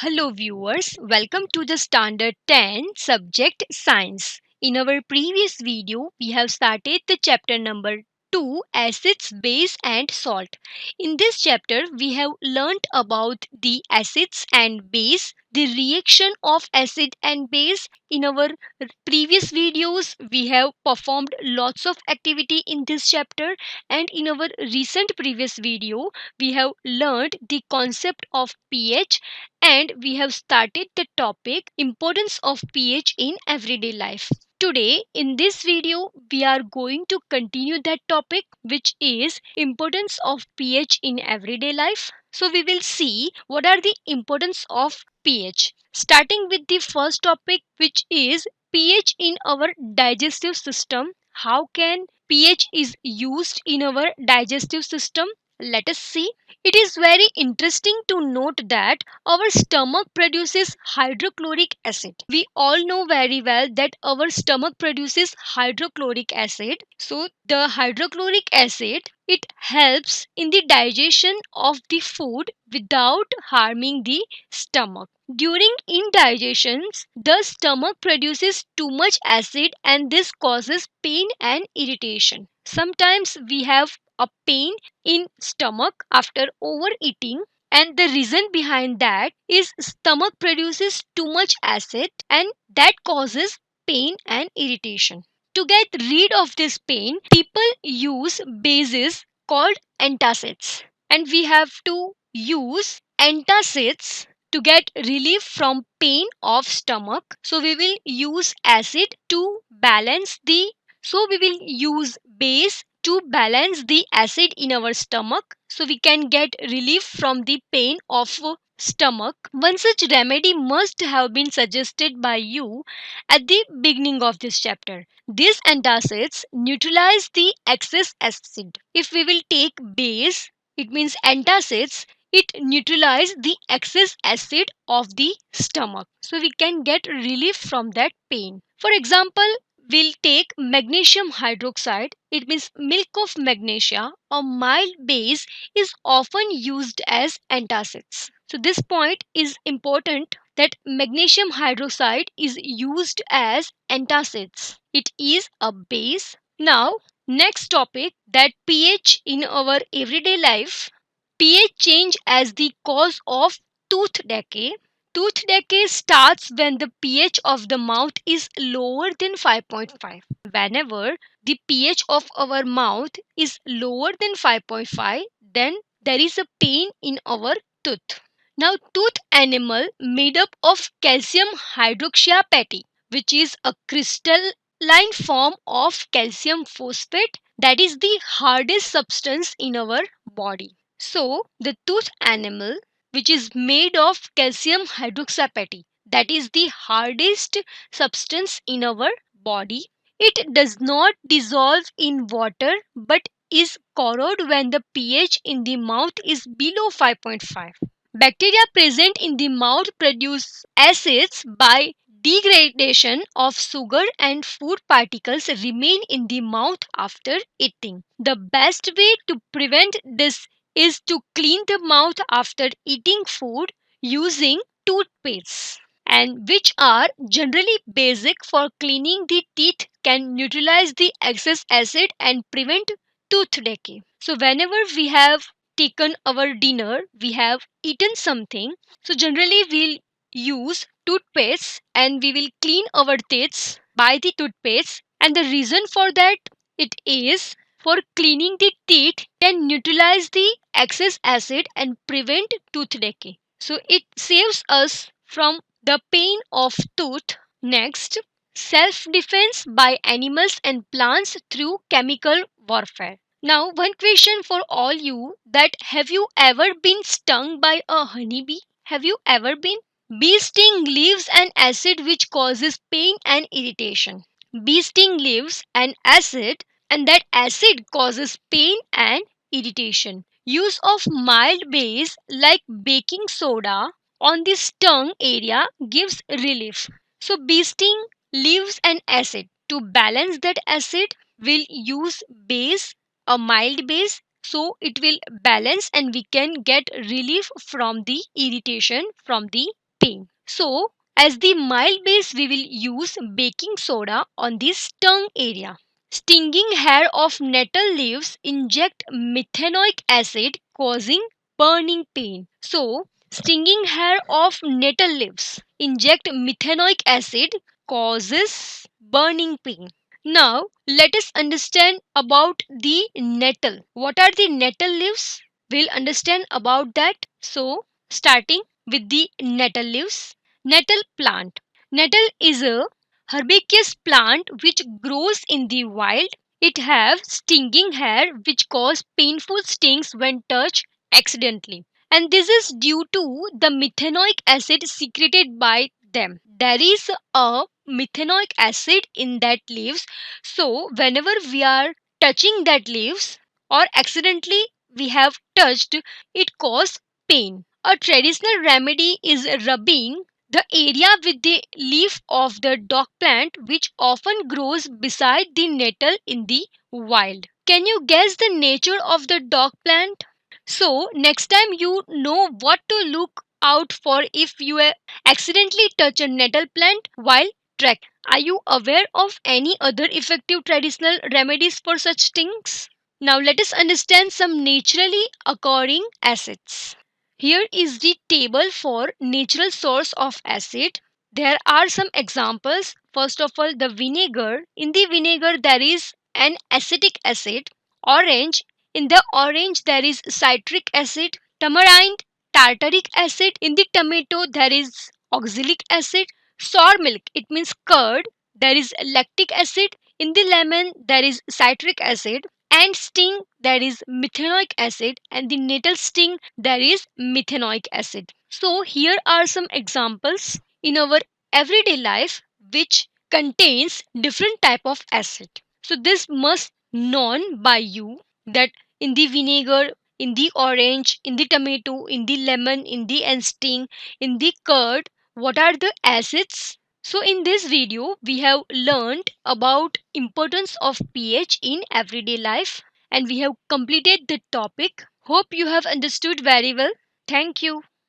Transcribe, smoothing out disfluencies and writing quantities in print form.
Hello, viewers. Welcome to the Standard 10 subject Science. In our previous video, we have started the chapter number 2 Acids, Base, and Salt. In this chapter, we have learnt about the acids and base, the reaction of acid and base. In our previous videos, we have performed lots of activity in this chapter, and in our recent previous video, we have learned the concept of pH and we have started the topic importance of pH in everyday life. Today in this video we are going to continue that topic, which is importance of pH in everyday life. So we will see what are the importance of pH, starting with the first topic, which is pH in our digestive system. How can pH is used in our digestive system? Let us see. It is very interesting to note that our stomach produces hydrochloric acid. We all know very well that our stomach produces hydrochloric acid. So the hydrochloric acid, it helps in the digestion of the food without harming the stomach. During indigestions, the stomach produces too much acid and this causes pain and irritation. Sometimes we have a pain in stomach after overeating, and the reason behind that is stomach produces too much acid and that causes pain and irritation. To get rid of this pain, people use bases called antacids, and we have to use antacids to get relief from pain of stomach. So we will use acid to balance the so we will use base to balance the acid in our stomach, so we can get relief from the pain of stomach. One such remedy must have been suggested by you at the beginning of this chapter. These antacids neutralize the excess acid. If we will take base, it means antacids, it neutralize the excess acid of the stomach, so we can get relief from that pain. For example, we'll take magnesium hydroxide, it means milk of magnesia. A mild base is often used as antacids. So this point is important, that magnesium hydroxide is used as antacids. It is a base. Now, next topic, that pH in our everyday life. pH change as the cause of tooth decay. Tooth decay starts when the pH of the mouth is lower than 5.5. Whenever the pH of our mouth is lower than 5.5, then there is a pain in our tooth. Now, tooth enamel made up of calcium hydroxyapatite, which is a crystalline form of calcium phosphate, that is the hardest substance in our body. So, the tooth enamel, which is made of calcium hydroxyapatite, that is the hardest substance in our body. It does not dissolve in water but is corroded when the pH in the mouth is below 5.5. Bacteria present in the mouth produce acids by degradation of sugar, and food particles remain in the mouth after eating. The best way to prevent this is to clean the mouth after eating food using toothpaste, and which are generally basic for cleaning the teeth, can neutralize the excess acid and prevent tooth decay. So whenever we have taken our dinner, we have eaten something, so generally we'll use toothpaste and we will clean our teeth by the toothpaste. And the reason for that, it is for cleaning the teeth can neutralize the excess acid and prevent tooth decay. So it saves us from the pain of tooth. Next, self defense by animals and plants through chemical warfare. Now, one question for all you, that have you ever been stung by a honeybee? Have you ever been? Bee sting leaves an acid which causes pain and irritation. Bee sting leaves an acid, and that acid causes pain and irritation. Use of mild base like baking soda on the stung area gives relief. So bee sting leaves an acid. To balance that acid, we'll use base, a mild base, so it will balance and we can get relief from the irritation from the pain. So, as the mild base, we will use baking soda on the stung area. Stinging hair of nettle leaves inject methanoic acid causing burning pain. So, stinging hair of nettle leaves inject methanoic acid causes burning pain. Now, let us understand about the nettle. What are the nettle leaves? We'll understand about that. So, starting with the nettle leaves. Nettle plant. Nettle is a herbaceous plant which grows in the wild. It have stinging hair which cause painful stings when touched accidentally. And this is due to the methanoic acid secreted by them. There is a methanoic acid in that leaves. So whenever we are touching that leaves or accidentally we have touched, it cause pain. A traditional remedy is rubbing the area with the leaf of the dock plant which often grows beside the nettle in the wild. Can you guess the nature of the dock plant? So, next time you know what to look out for if you accidentally touch a nettle plant while trek. Are you aware of any other effective traditional remedies for such things? Now, let us understand some naturally occurring acids. Here is the table for natural source of acid. There are some examples. First of all, the vinegar. In the vinegar, there is an acetic acid. Orange. In the orange, there is citric acid. Tamarind, tartaric acid. In the tomato, there is oxalic acid. Sour milk, it means curd. There is lactic acid. In the lemon, there is citric acid. And sting, there is methanoic acid. And the nettle sting, there is methanoic acid. So here are some examples in our everyday life which contains different type of acid. So this must known by you that in the vinegar, in the orange, in the tomato, in the lemon, in the sting, in the curd, what are the acids? So in this video we have learned about importance of pH in everyday life and we have completed the topic. Hope you have understood very well. Thank you.